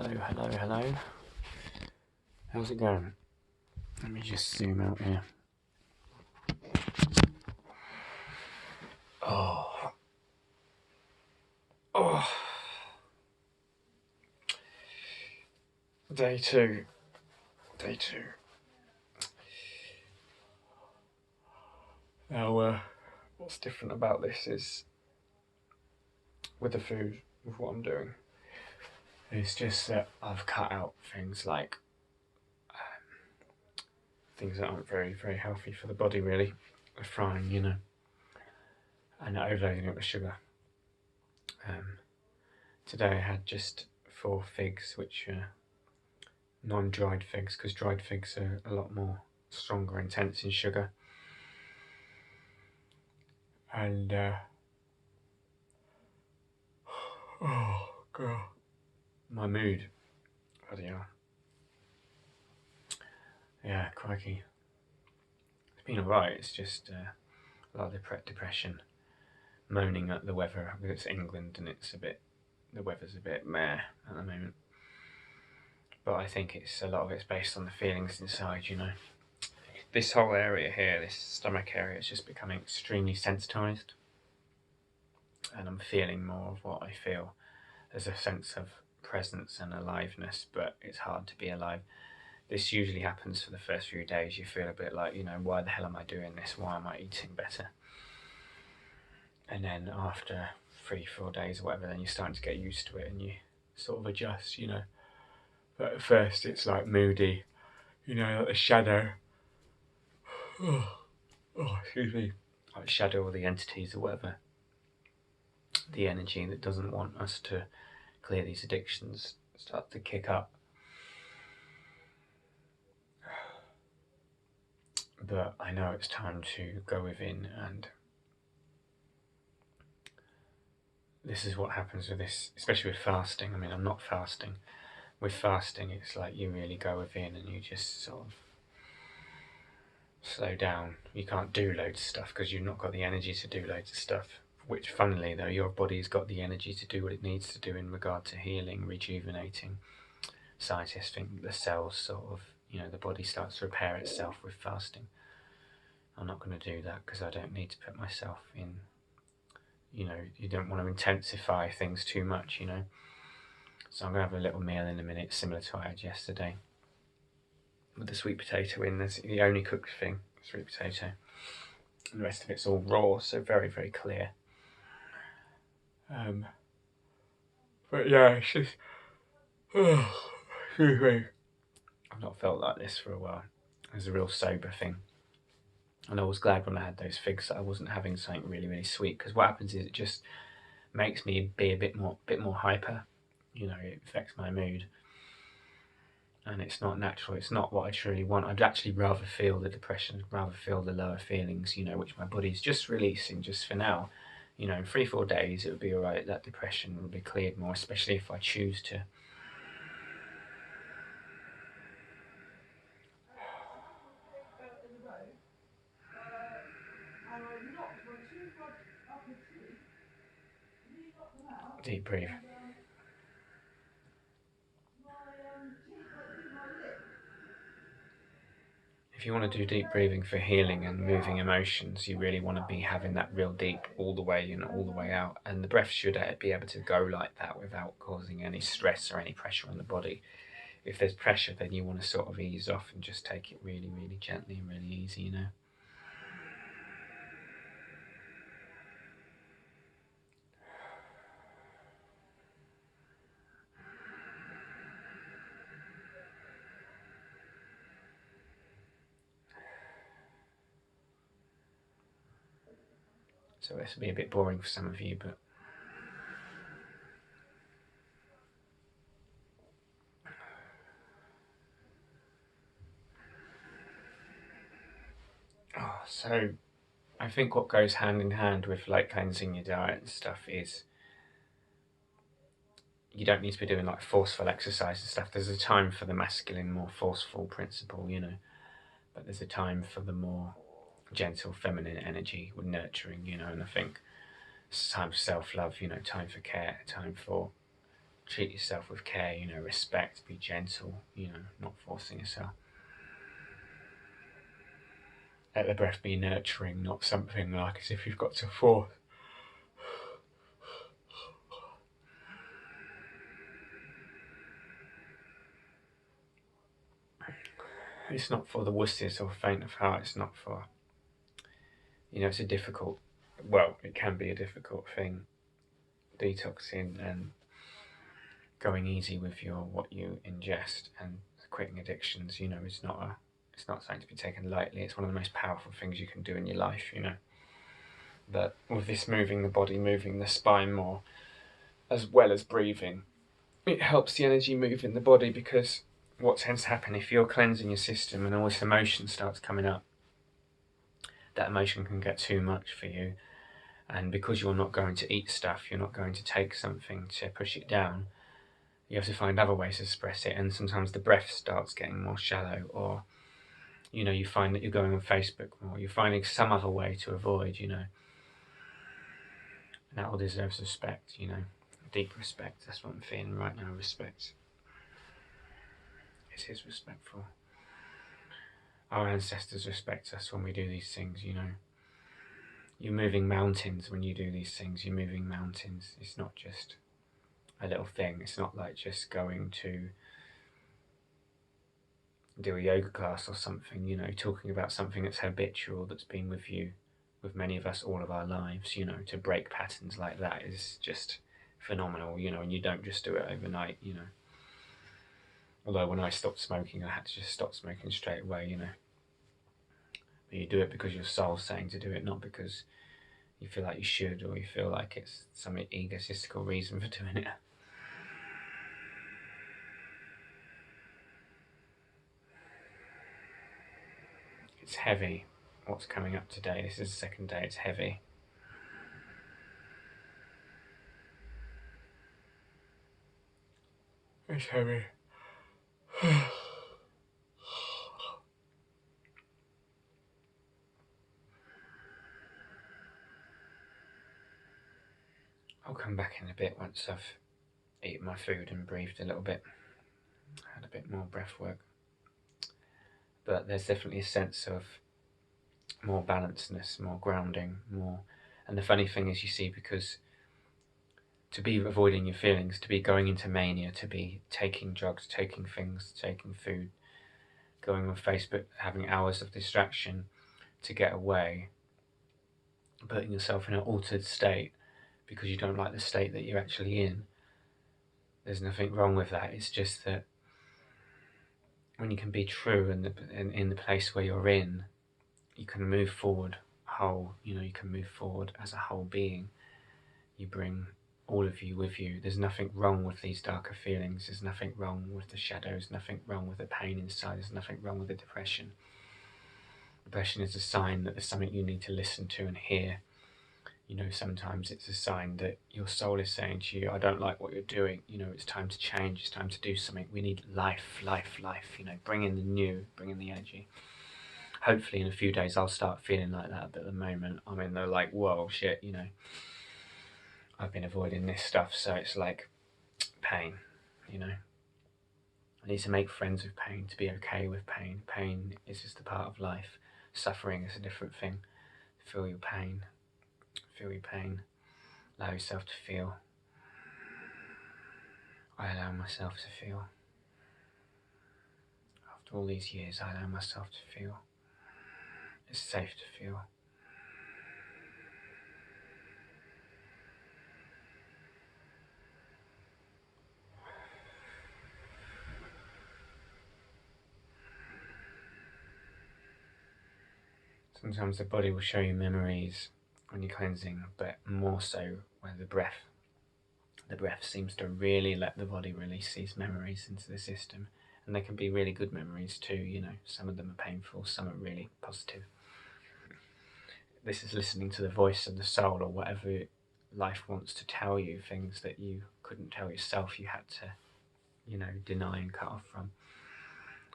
Hello. How's it going? Let me just zoom out here. Oh. Day two. Now, what's different about this is with the food, with what I'm doing. It's just that I've cut out things like things that aren't very, very healthy for the body, really. The frying, and overloading it with sugar. Today I had just 4 figs, which are non-dried figs, because dried figs are a lot more stronger, intense in sugar. And oh god, my mood, bloody hell. Yeah, crikey. It's been alright. It's just a lot of depression, moaning at the weather, because it's England and the weather's a bit meh at the moment. But I think a lot of it's based on the feelings inside, This whole area here, this stomach area, is just becoming extremely sensitised. And I'm feeling more of what I feel. There's a sense of presence and aliveness, but it's hard to be alive. This usually happens for the first few days. You feel a bit like, why the hell am I doing this? Why am I eating better? And then after 3-4 days or whatever, then you're starting to get used to it and you sort of adjust, But at first it's like moody, like a shadow. Excuse me. Like shadow or the entities or whatever. The energy that doesn't want us to clear these addictions start to kick up. But I know it's time to go within, and this is what happens with this, especially with fasting. I mean, I'm not fasting. With fasting, it's like you really go within and you just sort of slow down. You can't do loads of stuff because you've not got the energy to do loads of stuff. Which, funnily though, your body's got the energy to do what it needs to do in regard to healing, rejuvenating. Scientists think the cells sort of, the body starts to repair itself with fasting. I'm not going to do that because I don't need to put myself in, you don't want to intensify things too much, So I'm going to have a little meal in a minute, similar to what I had yesterday. With the sweet potato in, that's the only cooked thing, sweet potato. And the rest of it's all raw, so very, very clear. But yeah, it's just, excuse me. I've not felt like this for a while. It was a real sober thing. And I was glad when I had those figs that I wasn't having something really, really sweet, because what happens is it just makes me be a bit more hyper. It affects my mood. And it's not natural, it's not what I truly want. I'd actually rather feel the depression, rather feel the lower feelings, which my body's just releasing just for now. In 3-4 days it would be alright, that depression will be cleared more, especially if I choose to. Deep breathe. If you want to do deep breathing for healing and moving emotions, you really want to be having that real deep all the way in, all the way out. And the breath should be able to go like that without causing any stress or any pressure on the body. If there's pressure, then you want to sort of ease off and just take it really, really gently and really easy, So this will be a bit boring for some of you, but so I think what goes hand in hand with like cleansing your diet and stuff is you don't need to be doing like forceful exercise and stuff. There's a time for the masculine, more forceful principle, but there's a time for the more gentle, feminine energy with nurturing, and I think it's time for self-love, time for care, time for treat yourself with care, respect, be gentle, not forcing yourself. Let the breath be nurturing, not something like as if you've got to force. It's not for the wussies or faint of heart. It's not for, it's a difficult, it can be a difficult thing, detoxing and going easy with what you ingest and quitting addictions. It's not something to be taken lightly. It's one of the most powerful things you can do in your life. But with this moving the body, moving the spine more, as well as breathing, it helps the energy move in the body, because what tends to happen if you're cleansing your system and all this emotion starts coming up, that emotion can get too much for you, and because you're not going to eat stuff, you're not going to take something to push it down, you have to find other ways to express it, and sometimes the breath starts getting more shallow, or you find that you're going on Facebook more, you're finding some other way to avoid, and that all deserves respect, deep respect. That's what I'm feeling right now. Respect. It is respectful. Our ancestors respect us when we do these things. You're moving mountains when you do these things. You're moving mountains. It's not just a little thing. It's not like just going to do a yoga class or something, talking about something that's habitual, that's been with you, with many of us, all of our lives. To break patterns like that is just phenomenal, and you don't just do it overnight, Although when I stopped smoking, I had to just stop smoking straight away, But you do it because your soul's saying to do it, not because you feel like you should, or you feel like it's some egotistical reason for doing it. It's heavy, what's coming up today. This is the second day, it's heavy. It's heavy. I'll come back in a bit once I've eaten my food and breathed a little bit. Had a bit more breath work. But there's definitely a sense of more balancedness, more grounding, more. And the funny thing is, you see, because to be avoiding your feelings, to be going into mania, to be taking drugs, taking things, taking food, going on Facebook, having hours of distraction to get away, putting yourself in an altered state because you don't like the state that you're actually in. There's nothing wrong with that. It's just that when you can be true in the place where you're in, you can move forward whole. You can move forward as a whole being. You bring all of you with you. There's nothing wrong with these darker feelings. There's nothing wrong with the shadows, nothing wrong with the pain inside. There's nothing wrong with the depression. Depression is a sign that there's something you need to listen to and hear. Sometimes it's a sign that your soul is saying to you, I don't like what you're doing. It's time to change. It's time to do something. We need life, life, life. Bring in the new, bring in the energy. Hopefully in a few days I'll start feeling like that, but at the moment I'm in the like, whoa, shit, I've been avoiding this stuff, so it's like pain, I need to make friends with pain, to be okay with pain. Pain is just a part of life. Suffering is a different thing. Feel your pain. Feel your pain. Allow yourself to feel. I allow myself to feel. After all these years, I allow myself to feel. It's safe to feel. Sometimes the body will show you memories when you're cleansing, but more so when the breath seems to really let the body release these memories into the system. And they can be really good memories too, some of them are painful, some are really positive. This is listening to the voice of the soul, or whatever life wants to tell you, things that you couldn't tell yourself, you had to, deny and cut off from.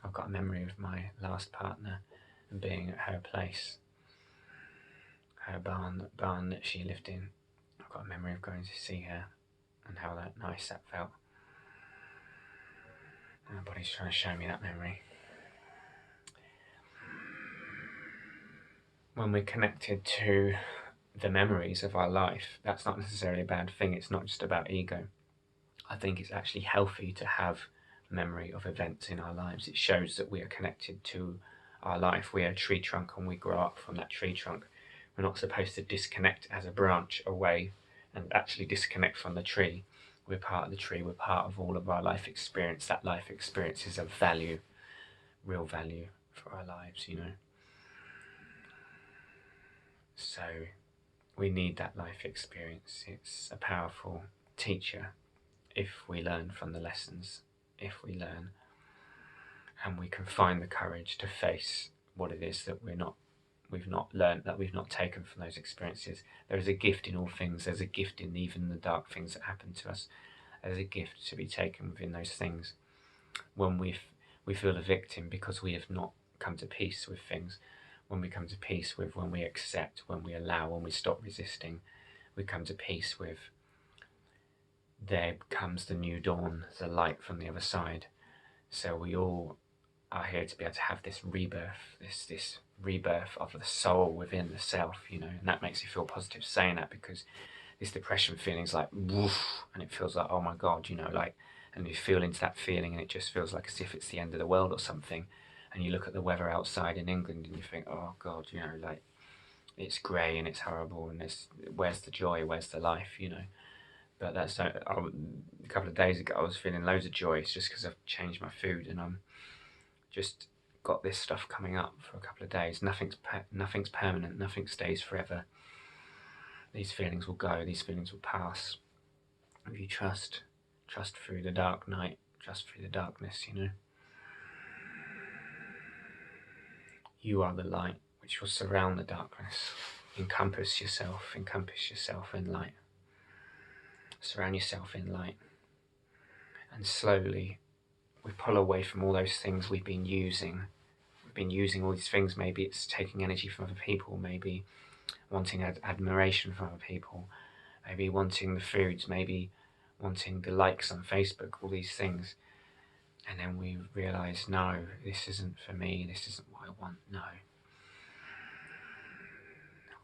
I've got a memory of my last partner and being at her place, her barn that she lived in. I've got a memory of going to see her and how nice that felt. body's trying to show me that memory. When we're connected to the memories of our life, that's not necessarily a bad thing. It's not just about ego. I think it's actually healthy to have memory of events in our lives. It shows that we are connected to our life. We are a tree trunk and we grow up from that tree trunk. We're not supposed to disconnect as a branch away and actually disconnect from the tree. We're part of the tree. We're part of all of our life experience. That life experience is of value, real value for our lives, you know. So we need that life experience. It's a powerful teacher if we learn from the lessons, if we learn and we can find the courage to face what it is that we've not learned, that we've not taken from those experiences. There is a gift in all things. There's a gift in even the dark things that happen to us. There's a gift to be taken within those things. When we feel a victim because we have not come to peace with things. When we come to peace with, when we accept, when we allow, when we stop resisting, we come to peace with, there comes the new dawn, the light from the other side. So we all are here to be able to have this rebirth, this rebirth of the soul within the self, you know, and that makes me feel positive saying that, because this depression feeling is like woof, and it feels like, oh my god, you know, like, and you feel into that feeling and it just feels like as if it's the end of the world or something. And you look at the weather outside in England and you think, oh god, you know, like, it's grey and it's horrible, and where's the joy, where's the life, you know. But that's a couple of days ago I was feeling loads of joy. It's just because I've changed my food and I'm just got this stuff coming up for a couple of days. Nothing's permanent, nothing stays forever. These feelings will go, these feelings will pass. If you trust through the dark night, trust through the darkness, you know. You are the light which will surround the darkness. Encompass yourself in light. Surround yourself in light. And slowly we pull away from all those things we've been using. We've been using all these things. Maybe it's taking energy from other people, maybe wanting admiration from other people, maybe wanting the foods, maybe wanting the likes on Facebook, all these things. And then we realise, no, this isn't for me, this isn't what I want, no.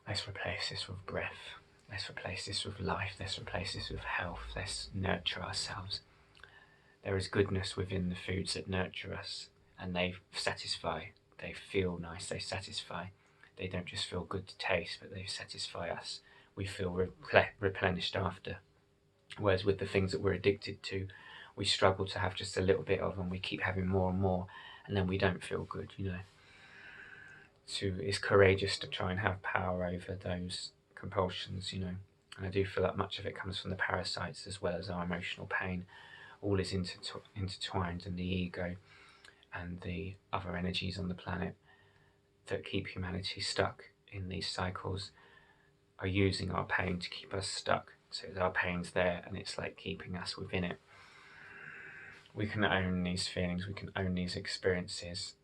Let's replace this with breath. Let's replace this with life. Let's replace this with health. Let's nurture ourselves. There is goodness within the foods that nurture us, and they satisfy. They feel nice, they satisfy. They don't just feel good to taste, but they satisfy us. We feel replenished after. Whereas with the things that we're addicted to, we struggle to have just a little bit of, and we keep having more and more, and then we don't feel good, you know. So it's courageous to try and have power over those compulsions, you know. And I do feel that much of it comes from the parasites as well as our emotional pain. All is intertwined, and the ego and the other energies on the planet that keep humanity stuck in these cycles are using our pain to keep us stuck. So our pain's there and it's like keeping us within it. We can own these feelings, we can own these experiences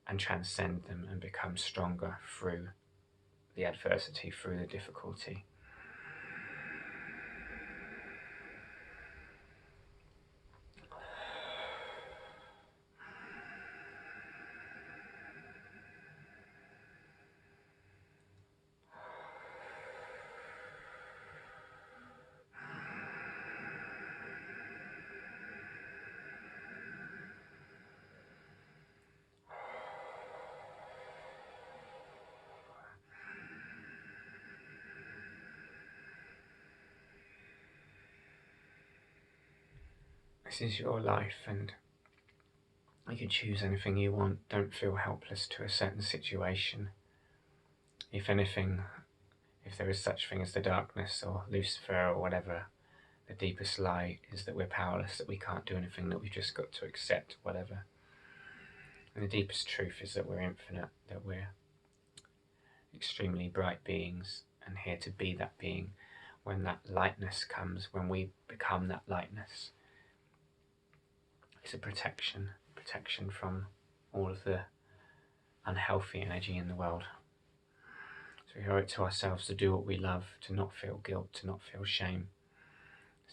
and transcend them and become stronger through the adversity, through the difficulty. This is your life and you can choose anything you want. Don't feel helpless to a certain situation. If anything, if there is such thing as the darkness or Lucifer or whatever, the deepest lie is that we're powerless, that we can't do anything, that we've just got to accept whatever. And the deepest truth is that we're infinite, that we're extremely bright beings and here to be that being. When that lightness comes, when we become that lightness, it's a protection from all of the unhealthy energy in the world. So we owe it to ourselves to do what we love, to not feel guilt, to not feel shame,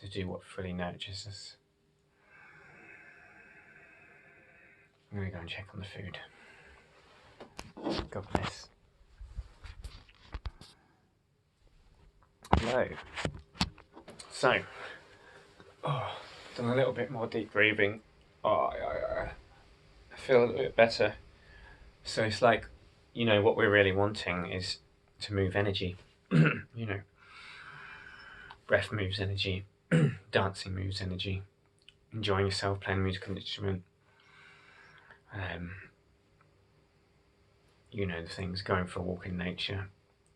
to do what fully nurtures us. I'm going to go and check on the food. God bless. Hello. So, done a little bit more deep breathing. I feel a little bit better. So it's like, you know, what we're really wanting is to move energy. You know, breath moves energy, dancing moves energy, enjoying yourself, playing a musical instrument. You know, the things, going for a walk in nature.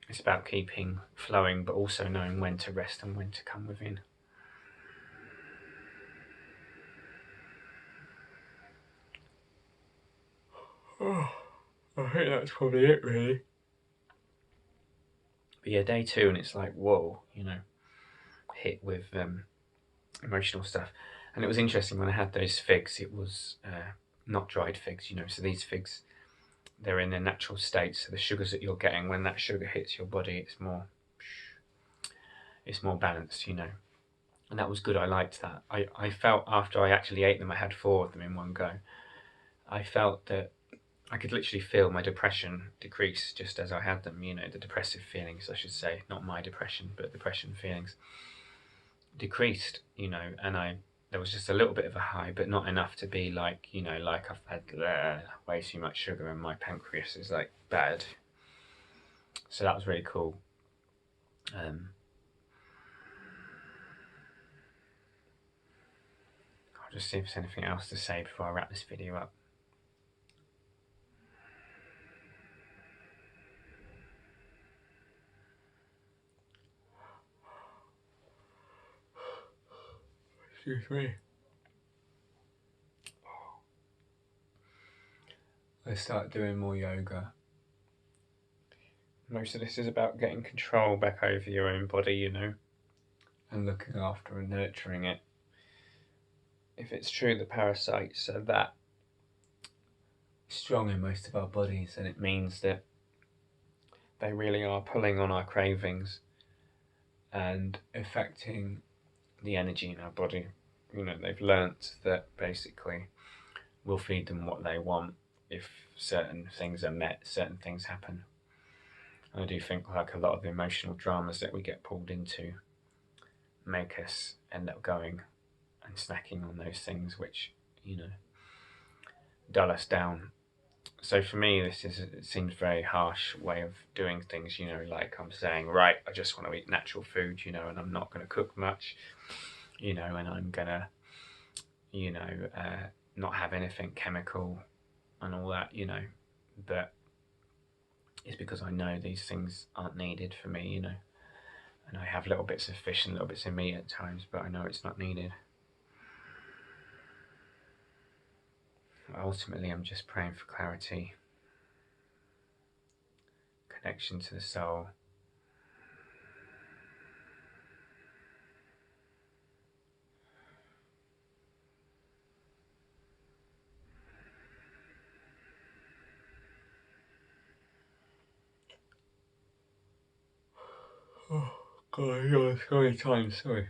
It's about keeping flowing, but also knowing when to rest and when to come within. I think that's probably it, really. But yeah, day 2, and it's like, whoa, you know, hit with emotional stuff. And it was interesting when I had those figs, it was not dried figs, you know, so these figs, they're in their natural state, so the sugars that you're getting, when that sugar hits your body, it's more balanced, you know. And that was good, I liked that. I felt after I actually ate them, I had 4 of them in one go, I felt that I could literally feel my depression decrease just as I had them, you know, the depressive feelings, I should say, not my depression, but depression feelings decreased, you know, and there was just a little bit of a high, but not enough to be like, you know, like I've had way too much sugar and my pancreas is like bad. So that was really cool. I'll just see if there's anything else to say before I wrap this video up. Excuse me. I start doing more yoga. Most of this is about getting control back over your own body, you know, and looking after and nurturing it. If it's true that parasites are that strong in most of our bodies, then it means that they really are pulling on our cravings and affecting the energy in our body. You know, they've learnt that basically we'll feed them what they want if certain things are met, certain things happen. And I do think like a lot of the emotional dramas that we get pulled into make us end up going and snacking on those things which, you know, dull us down. So for me, it seems very harsh way of doing things, you know, like I'm saying, right, I just want to eat natural food, you know, and I'm not going to cook much, you know, and I'm going to, you know, not have anything chemical and all that, you know, but it's because I know these things aren't needed for me, you know, and I have little bits of fish and little bits of meat at times, but I know it's not needed. Ultimately, I'm just praying for clarity, connection to the soul. Oh God, sorry, sorry.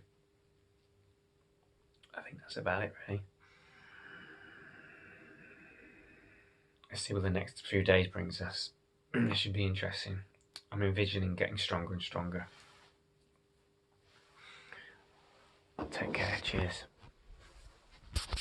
I think that's about it, really. Let's see what the next few days brings us. This should be interesting. I'm envisioning getting stronger and stronger. Take care, cheers.